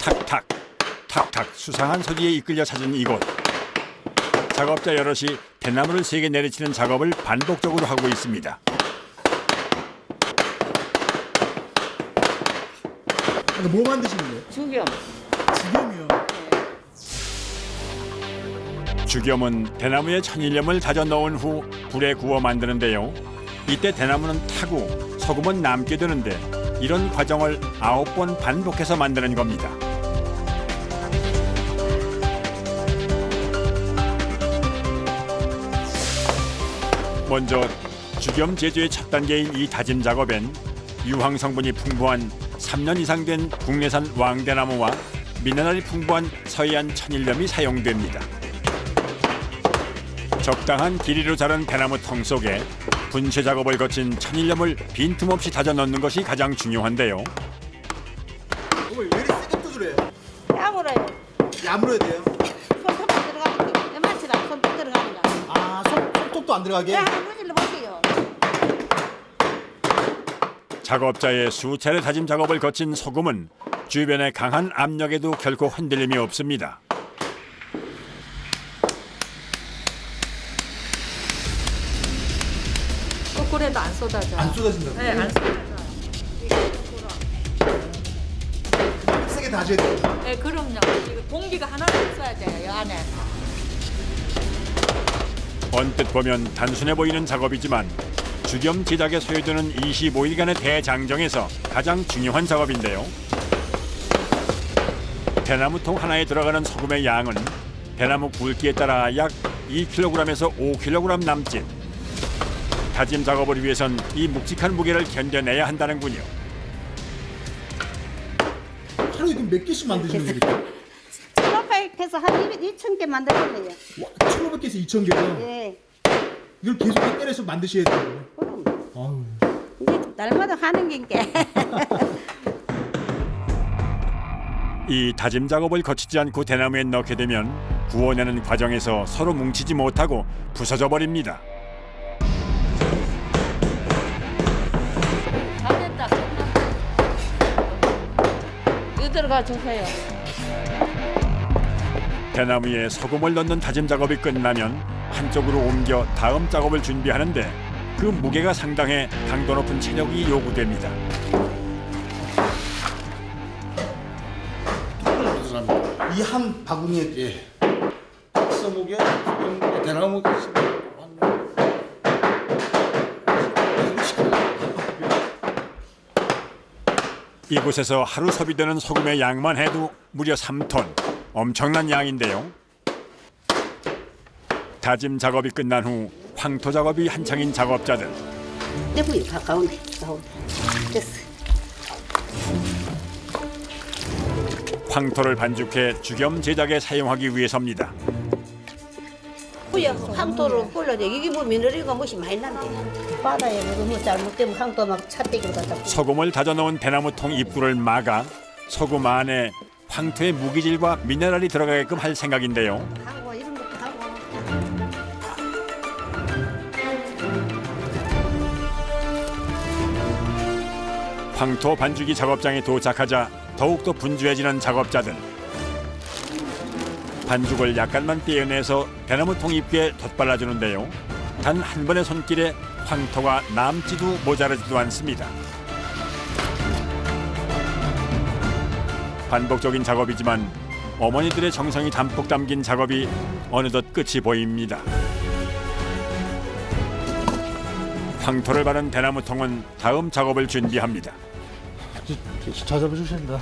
탁탁 탁탁 수상한 소리에 이끌려 찾은 이곳. 작업자 여럿이 대나무를 세게 내리치는 작업을 반복적으로 하고 있습니다. 뭐 만드시는 거예요? 죽염. 지금이요. 죽염은 대나무에 천일염을 다져 넣은 후 불에 구워 만드는데요. 이때 대나무는 타고 소금은 남게 되는데 이런 과정을 9번 반복해서 만드는 겁니다. 먼저 죽염 제조의 첫 단계인 이 다짐 작업엔 유황 성분이 풍부한 3년 이상 된 국내산 왕대나무와 미네랄이 풍부한 서해안 천일염이 사용됩니다. 적당한 길이로 자른 대나무 통 속에 분쇄 작업을 거친 천일염을 빈틈없이 다져 넣는 것이 가장 중요한데요. 어머니 왜 이렇게 세게 두드려요? 야물어요. 야물어야 돼요. 손톱 안 들어가는 게. 내 마치라 손톱 들어가는 거. 아, 손톱도 안 들어가게? 네, 한번 문질러 보세요. 작업자의 수차례 다짐 작업을 거친 소금은 주변의 강한 압력에도 결코 흔들림이 없습니다. 거꾸로도 안 쏟아져. 안 쏟아진다고요? 네, 안 쏟아져. 세게 다져야 돼요. 네, 그럼요. 이거 공기가 하나도 없어야 돼요, 이 안에. 언뜻 보면 단순해 보이는 작업이지만 죽염 제작에 소요되는 25일간의 대장정에서 가장 중요한 작업인데요. 대나무통 하나에 들어가는 소금의 양은 대나무 굵기에 따라 약 2kg에서 5kg 남짓. 다짐 작업을 위해선 이 묵직한 무게를 견뎌내야 한다는군요. 하루에 그럼 몇 개씩 만드시는 거예요? 1500에서 한 2,000개 만들었네요. 1,500개에서 2,000개요? 예. 이걸 계속 때려서 만드셔야 돼요. 그럼 아유. 이제 날마다 하는 게. 이 다짐 작업을 거치지 않고 대나무에 넣게 되면 구워내는 과정에서 서로 뭉치지 못하고 부서져 버립니다. 다 됐다. 끝났다. 이거 들어가 주세요. 대나무에 소금을 넣는 다짐 작업이 끝나면 한쪽으로 옮겨 다음 작업을 준비하는데 그 무게가 상당해 강도 높은 체력이 요구됩니다. 이 한 바구니에 예. 석목에 대나무 이곳에서 하루 소비되는 소금의 양만 해도 무려 3톤. 엄청난 양인데요. 다짐 작업이 끝난 후 황토 작업이 한창인 작업자들. 내부에 가까운데. 됐어. 황토를 반죽해 죽염 제작에 사용하기 위해서입니다. 후에 황토로 굴러져. 이게 뭐 미네랄가 무엇이 많이 난대. 바다에 뭐 잘못되면 황토 막 찻대기로 갖다. 소금을 다져 넣은 대나무통 입구를 막아 소금 안에 황토의 무기질과 미네랄이 들어가게끔 할 생각인데요. 하고 이런 것도 하고. 황토 반죽이 작업장에 도착하자 더욱더 분주해지는 작업자들. 반죽을 약간만 떼어내서 대나무통 입구에 덧발라주는데요. 단 한 번의 손길에 황토가 남지도 모자라지도 않습니다. 반복적인 작업이지만 어머니들의 정성이 담뿍 담긴 작업이 어느덧 끝이 보입니다. 황토를 바른 대나무통은 다음 작업을 준비합니다. 잘 잡아주신다.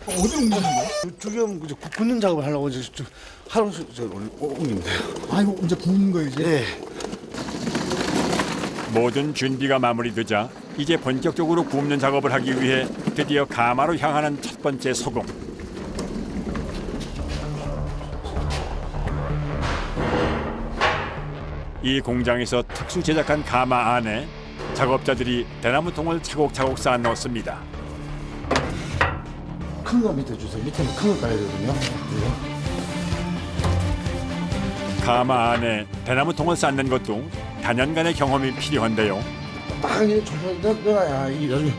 어디로 옮기는 거예요? 죽염 굽는 작업을 하려고 이제 하루 옮기면 돼요. 아, 이거 이제 구운 거예요, 이제? 네. 모든 준비가 마무리되자 이제 본격적으로 굽는 작업을 하기 위해 드디어 가마로 향하는 첫 번째 소금. 이 공장에서 특수 제작한 가마 안에 작업자들이 대나무통을 차곡차곡 쌓아 넣습니다. 큰 거 밑에 주세요. 밑에는 큰 거 까야 되거든요. 가마 안에 대나무통을 쌓는 것도 단연간의 경험이 필요한데요. 딱 이렇게 넣어야 이 나중에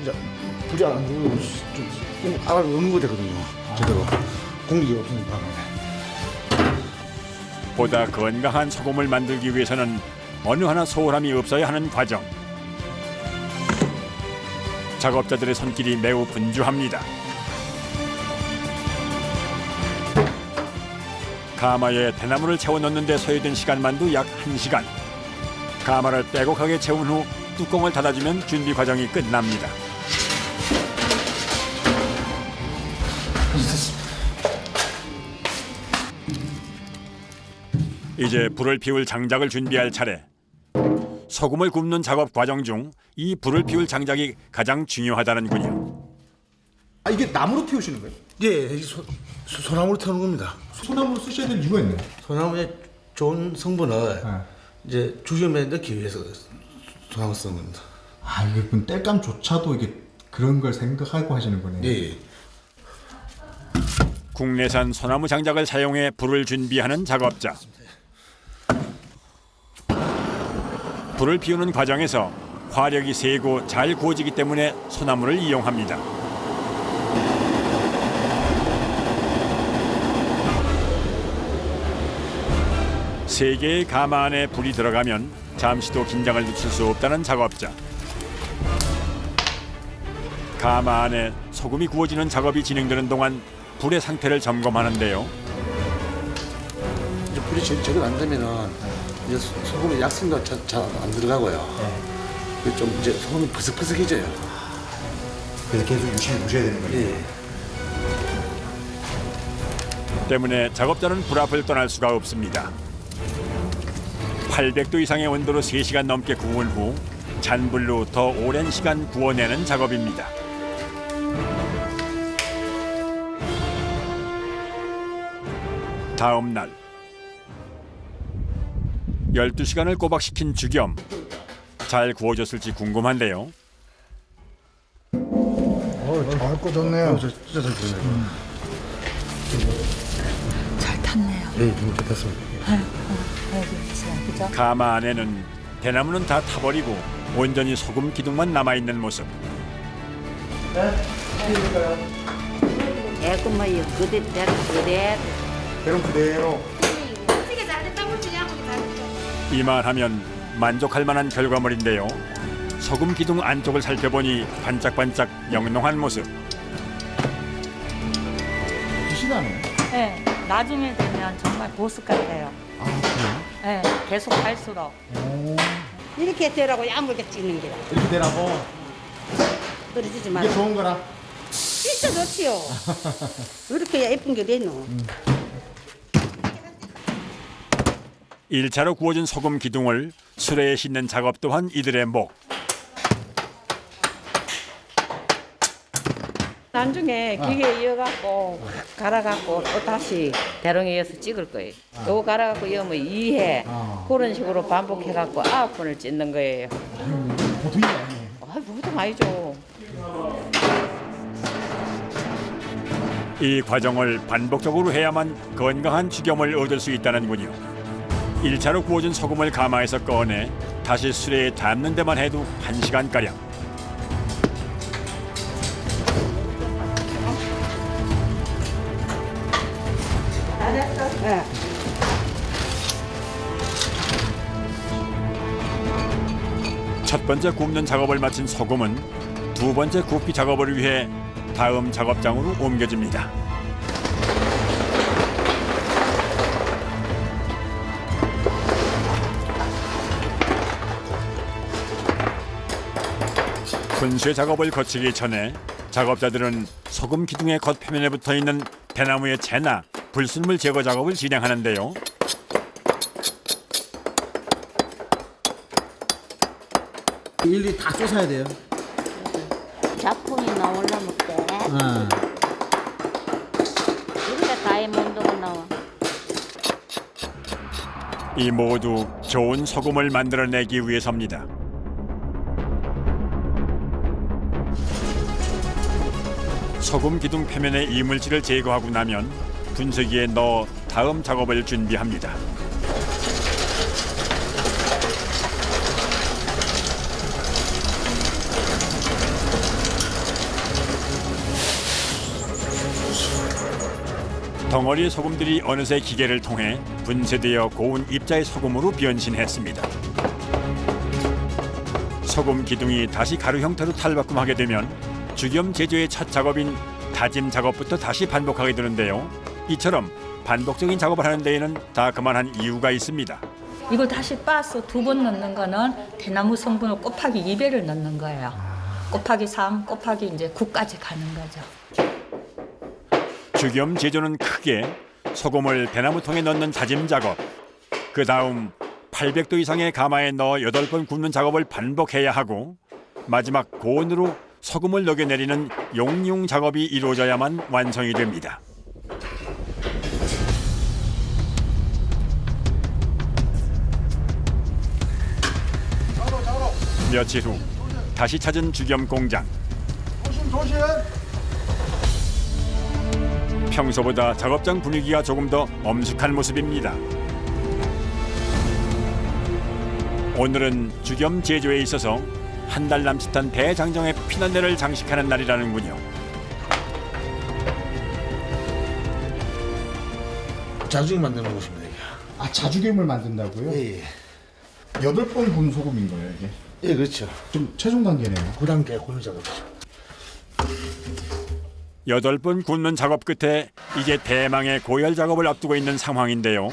이제 불이 안 들어오고 좀 알아 넣는 거 되거든요. 제대로 공기가 없으니까. 보다 건강한 소금을 만들기 위해서는 어느 하나 소홀함이 없어야 하는 과정. 작업자들의 손길이 매우 분주합니다. 가마에 대나무를 채워 넣는 데 소요된 시간만도 약 1시간. 가마를 빼곡하게 채운 후 뚜껑을 닫아주면 준비 과정이 끝납니다. 이제 불을 피울 장작을 준비할 차례. 소금을 굽는 작업 과정 중 이 불을 피울 장작이 가장 중요하다는군요. 아 이게 나무로 피우시는 거예요? 예, 소나무로 태우는 겁니다. 소나무로 쓰셔야 될 이유가 있네요. 소나무의 좋은 성분을 네. 이제 죽염에 넣기 위해서 소나무 쓰는 겁니다. 아 이게 그 땔감조차도 이게 그런 걸 생각하고 하시는 거네요. 예. 국내산 소나무 장작을 사용해 불을 준비하는 작업자. 불을 피우는 과정에서 화력이 세고 잘 구워지기 때문에 소나무를 이용합니다. 세 개의 가마 안에 불이 들어가면 잠시도 긴장을 늦출 수 없다는 작업자. 가마 안에 소금이 구워지는 작업이 진행되는 동안 불의 상태를 점검하는데요. 이제 불이 제대로 안 되면은 이제 소금의 약성도 잘 안 들어가고요. 좀 이제 소금이 퍼석퍼석해져요. 그래서 계속 유심히 보셔야 되는 거예요. 예. 때문에 작업자는 불 앞을 떠날 수가 없습니다. 800도 이상의 온도로 3시간 넘게 구운 후 잔불로 더 오랜 시간 구워내는 작업입니다. 다음 날 12시간을 꼬박시킨 죽염. 잘 구워졌을지 궁금한데요. 잘 꺼졌네요. 진짜 잘 되네요. 잘 탔네요. 예, 좀 됐습니다. 그죠? 가마 안에는 대나무는 다 타버리고 온전히 소금 기둥만 남아있는 모습. 애구머이 그대로 그럼 그대로. 이만하면 만족할 만한 결과물인데요. 소금 기둥 안쪽을 살펴보니 반짝반짝 영롱한 모습. 빛이 나네요. 네, 나중에 되면 정말 보석 같아요. 아 그래요? 네, 계속 갈수록. 이렇게 되라고 야물게 찍는 게라. 이렇게 되라고. 떨어지지 이게 말고. 좋은 거라. 진짜 좋지요. 이렇게 예쁜 게 됐노. 1차로 구워진 소금 기둥을 수레에 싣는 작업 또한 이들의 목. 나중에 기계에 이어갖고 갈아갖고 또 다시 대롱에 이어서 찍을 거예요. 요거 갈아갖고 이으면 2회 그런 식으로 반복해갖고 9번을 찢는 거예요. 보통이 아니에요. 보통 아니죠. 이 과정을 반복적으로 해야만 건강한 죽염을 얻을 수 있다는군요. 1차로 구워진 소금을 가마에서 꺼내 다시 수레에 담는 데만 해도 1시간가량. 첫 번째 굽는 작업을 마친 소금은 두 번째 굽기 작업을 위해 다음 작업장으로 옮겨집니다. 분쇄 작업을 거치기 전에 작업자들은 소금 기둥의 겉표면에 붙어있는 대나무의 재나 불순물 제거 작업을 진행하는데요. 일일이 다 쫓아야 돼요. 작품이 나오려면 때 이렇게 다이몬드가 나와. 이 모두 좋은 소금을 만들어내기 위해서입니다. 소금 기둥 표면의 이물질을 제거하고 나면 분쇄기에 넣어 다음 작업을 준비합니다. 덩어리의 소금들이 어느새 기계를 통해 분쇄되어 고운 입자의 소금으로 변신했습니다. 소금 기둥이 다시 가루 형태로 탈바꿈하게 되면 죽염 제조의 첫 작업인 다짐 작업부터 다시 반복하게 되는데요. 이처럼 반복적인 작업을 하는 데에는 다 그만한 이유가 있습니다. 이걸 다시 빻아서 2번 넣는 거는 대나무 성분을 곱하기 2배를 넣는 거예요. 곱하기 3, 곱하기 이제 9까지 가는 거죠. 죽염 제조는 크게 소금을 대나무통에 넣는 다짐 작업, 그 다음 800도 이상의 가마에 넣어 8번 굽는 작업을 반복해야 하고 마지막 고온으로 소금을 녹여내리는 용융 작업이 이루어져야만 완성이 됩니다. 며칠 후 다시 찾은 죽염 공장. 평소보다 작업장 분위기가 조금 더 엄숙한 모습입니다. 오늘은 죽염 제조에 있어서 한 달 남짓한 대장정의 피난내를 장식하는 날이라는군요. 자중이 만드는 곳입니다. 이게. 아, 자주겸을 만든다고요? 예, 예. 8번 군 소금인 거예요, 이게. 예, 그렇죠. 좀 최종 단계네요. 9단계 굴 작업이죠. 8번 굽는 작업 끝에 이제 대망의 고열 작업을 앞두고 있는 상황인데요.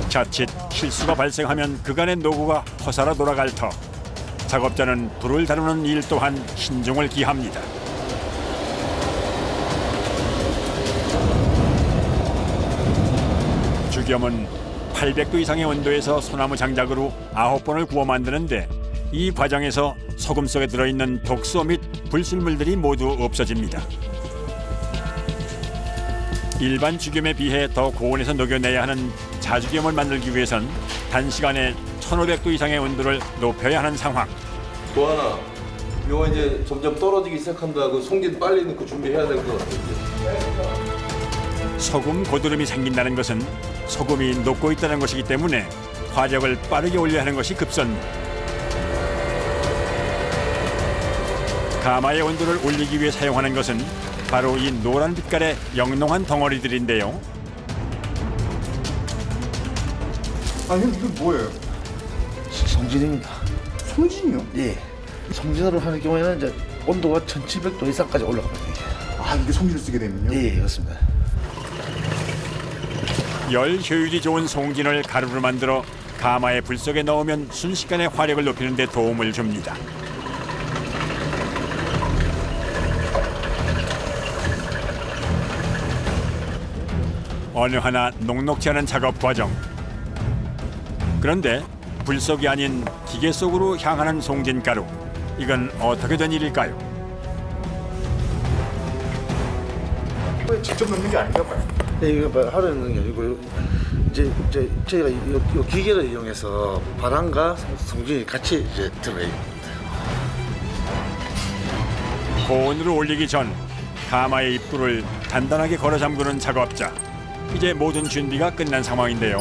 자칫 실수가 발생하면 그간의 노고가 허사로 돌아갈 터 작업자는 불을 다루는 일 또한 신중을 기합니다. 죽염은 800도 이상의 온도에서 소나무 장작으로 9번을 구워 만드는데 이 과정에서 소금 속에 들어있는 독소 및 불순물들이 모두 없어집니다. 일반 죽염에 비해 더 고온에서 녹여내야 하는 자죽염을 만들기 위해선 단시간에 1500도 이상의 온도를 높여야 하는 상황. 또 하나, 이거 이제 점점 떨어지기 시작한다고 송진 빨리 넣고 준비해야 될 것 같아요. 소금 고드름이 생긴다는 것은 소금이 녹고 있다는 것이기 때문에 화력을 빠르게 올려야 하는 것이 급선무. 가마의 온도를 올리기 위해 사용하는 것은 바로 이 노란 빛깔의 영롱한 덩어리들인데요. 아, 형, 이거 뭐예요? 송진입니다. 송진이요? 예. 송진으로 하는 경우에는 이제 온도가 1700도 이상까지 올라갑니다. 이게. 아, 이게 송진을 쓰게 되면요? 예, 그렇습니다. 열 효율이 좋은 송진을 가루로 만들어 가마의 불 속에 넣으면 순식간에 화력을 높이는 데 도움을 줍니다. 어느 하나 녹록지 않은 작업 과정. 그런데 불 속이 아닌 기계 속으로 향하는 송진가루. 이건 어떻게 된 일일까요? 직접 넣는 게 아닌가 봐요. 네, 이거 뭐 하루 넣는 게 아니고 이제 저희가 이 기계를 이용해서 바람과 송진이 같이 이제 들어가 있습니다. 고온으로 올리기 전 가마의 입구를 단단하게 걸어 잠그는 작업자. 이제 모든 준비가 끝난 상황인데요.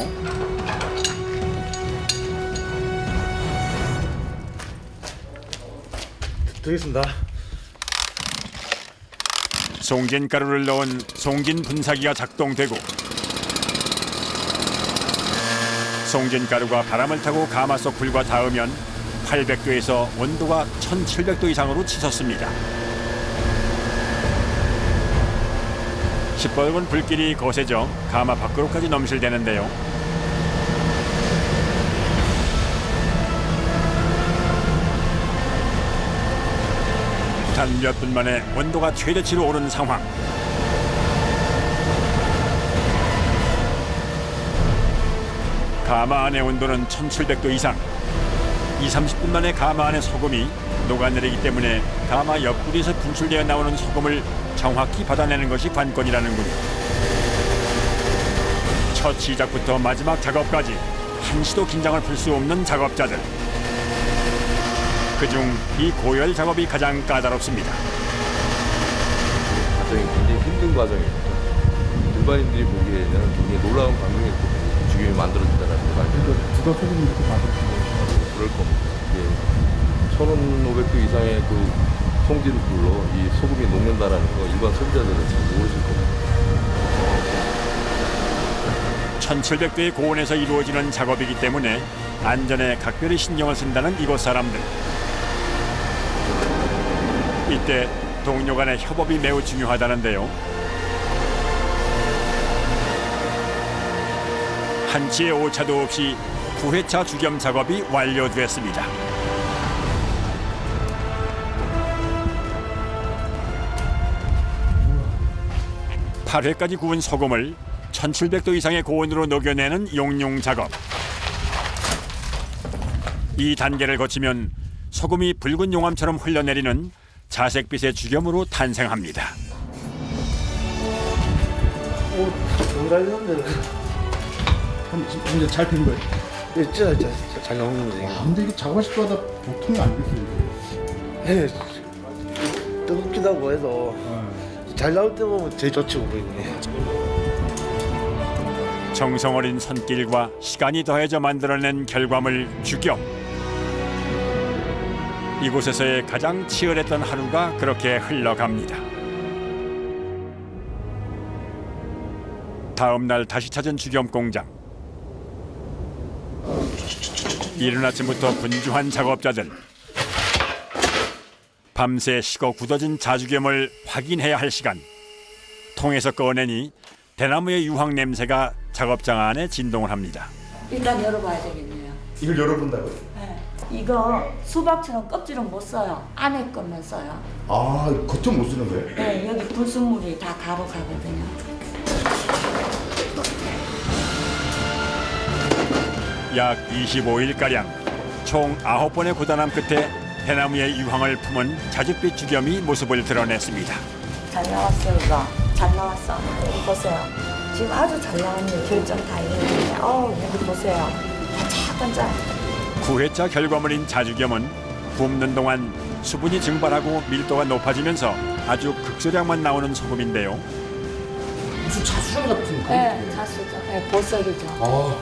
드리겠습니다. 송진가루를 넣은 송진 분사기가 작동되고 송진가루가 바람을 타고 가마 속 불과 닿으면 800도에서 온도가 1700도 이상으로 치솟습니다. 시뻘건 불길이 거세져 가마 밖으로까지 넘실대는데요. 단 몇 분 만에 온도가 최대치로 오른 상황. 가마 안의 온도는 1700도 이상. 20-30분 만에 가마 안의 소금이 녹아내리기 때문에 가마 옆구리에서 분출되어 나오는 소금을 정확히 받아내는 것이 관건이라는군요. 첫 시작부터 마지막 작업까지 한시도 긴장을 풀 수 없는 작업자들. 그중 이 고열 작업이 가장 까다롭습니다. 과정이 굉장히 힘든 과정입니다. 일반인들이 보기에는 굉장히 놀라운 광경이 죽임이 만들어진다는 게 말이죠. 누가 소금 이렇게 만들었어요? 그럴 겁니다. 예. 1500도 이상의 그 송지를 불러 이 소금이 녹는다라는 거 일반 소비자들은 잘 모르실 겁니다. 1700도의 고온에서 이루어지는 작업이기 때문에 안전에 각별히 신경을 쓴다는 이곳 사람들. 이때 동료 간의 협업이 매우 중요하다는데요. 한치의 오차도 없이 9회차 주겸 작업이 완료됐습니다. 팔 8회까지 구운 소금을 1700도 이상의 고온으로 녹여내는 용융 작업. 이 단계를 거치면 소금이 붉은 용암처럼 흘러내리는 자색빛의 주겸으로 탄생합니다. 이제 잘 된 거예요. 예, 진짜 잘 나오는 거지. 근데 이거 작업하실 때마다 보통이 아니겠어요. 예, 뜨겁기도 하고 해도 잘 나올 때 보면 제일 좋지 보이네. 정성 어린 손길과 시간이 더해져 만들어낸 결과물 주겸. 이곳에서의 가장 치열했던 하루가 그렇게 흘러갑니다. 다음 날 다시 찾은 주겸 공장. 이른 아침부터 분주한 작업자들. 밤새 식어 굳어진 자주겸을 확인해야 할 시간. 통에서 꺼내니 대나무의 유황 냄새가 작업장 안에 진동을 합니다. 일단 열어봐야 되겠네요. 이걸 열어본다고요? 네. 이거 수박처럼 껍질은 못 써요. 안에 것만 써요. 아, 겉은 못 쓰는 거예요? 네, 여기 불순물이 다 가로 가거든요. 약 25일가량 총 9번의 고단함 끝에 대나무의 유황을 품은 자줏빛 주겸이 모습을 드러냈습니다. 잘 나왔어 이거. 잘 나왔어. 여기 보세요. 지금 아주 잘 나왔네요. 결정 다 이랬는데 여기 보세요. 반짝반짝. 9회차 결과물인 자주겸은 굽는 동안 수분이 증발하고 밀도가 높아지면서 아주 극소량만 나오는 소금인데요. 무슨 자수정 같은 거? 네, 자수죠. 네, 보석이죠.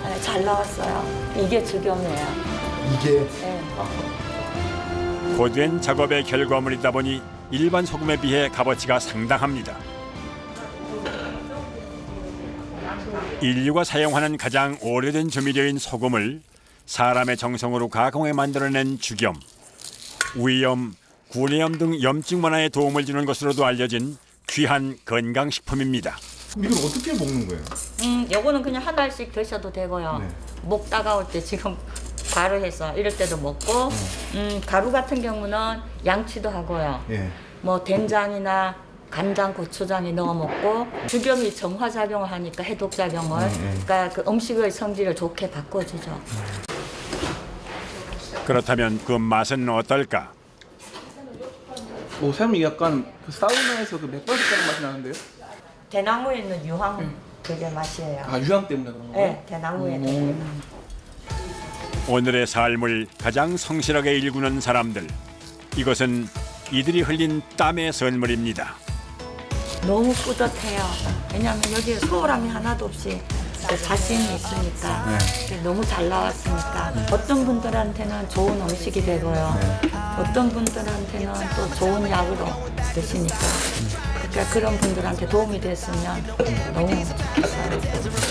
네, 잘 나왔어요. 이게 주겸이에요. 이게 네. 고된 작업의 결과물이다 보니 일반 소금에 비해 값어치가 상당합니다. 인류가 사용하는 가장 오래된 조미료인 소금을 사람의 정성으로 가공해 만들어낸 주겸. 위염, 구내염 등 염증 완화에 도움을 주는 것으로도 알려진 귀한 건강식품입니다. 이걸 어떻게 먹는 거예요? 요거는 그냥 한 알씩 드셔도 되고요. 네. 목 따가울 때 지금 가루 해서 이럴 때도 먹고, 가루 같은 경우는 양치도 하고요. 예. 뭐 된장이나 간장, 고추장에 넣어 먹고, 주겸이 정화작용을 하니까 해독작용을, 그러니까 그 음식의 성질을 좋게 바꿔주죠. 그렇다면 그 맛은 어떨까? 사장님 약간 그 사우나에서 그 맥주 같은 맛이 나는데요? 대나무에 있는 유황 그게 맛이에요. 아 유황 때문에 그런 거예요? 네, 대나무에 있는. 오늘의 삶을 가장 성실하게 일구는 사람들. 이것은 이들이 흘린 땀의 선물입니다. 너무 뿌듯해요. 왜냐하면 여기에 소홀함이 하나도 없이 자신이 있으니까 너무 잘 나왔으니까 어떤 분들한테는 좋은 음식이 되고요. 어떤 분들한테는 또 좋은 약으로 드시니까 그러니까 그런 분들한테 도움이 됐으면 너무 좋겠어요.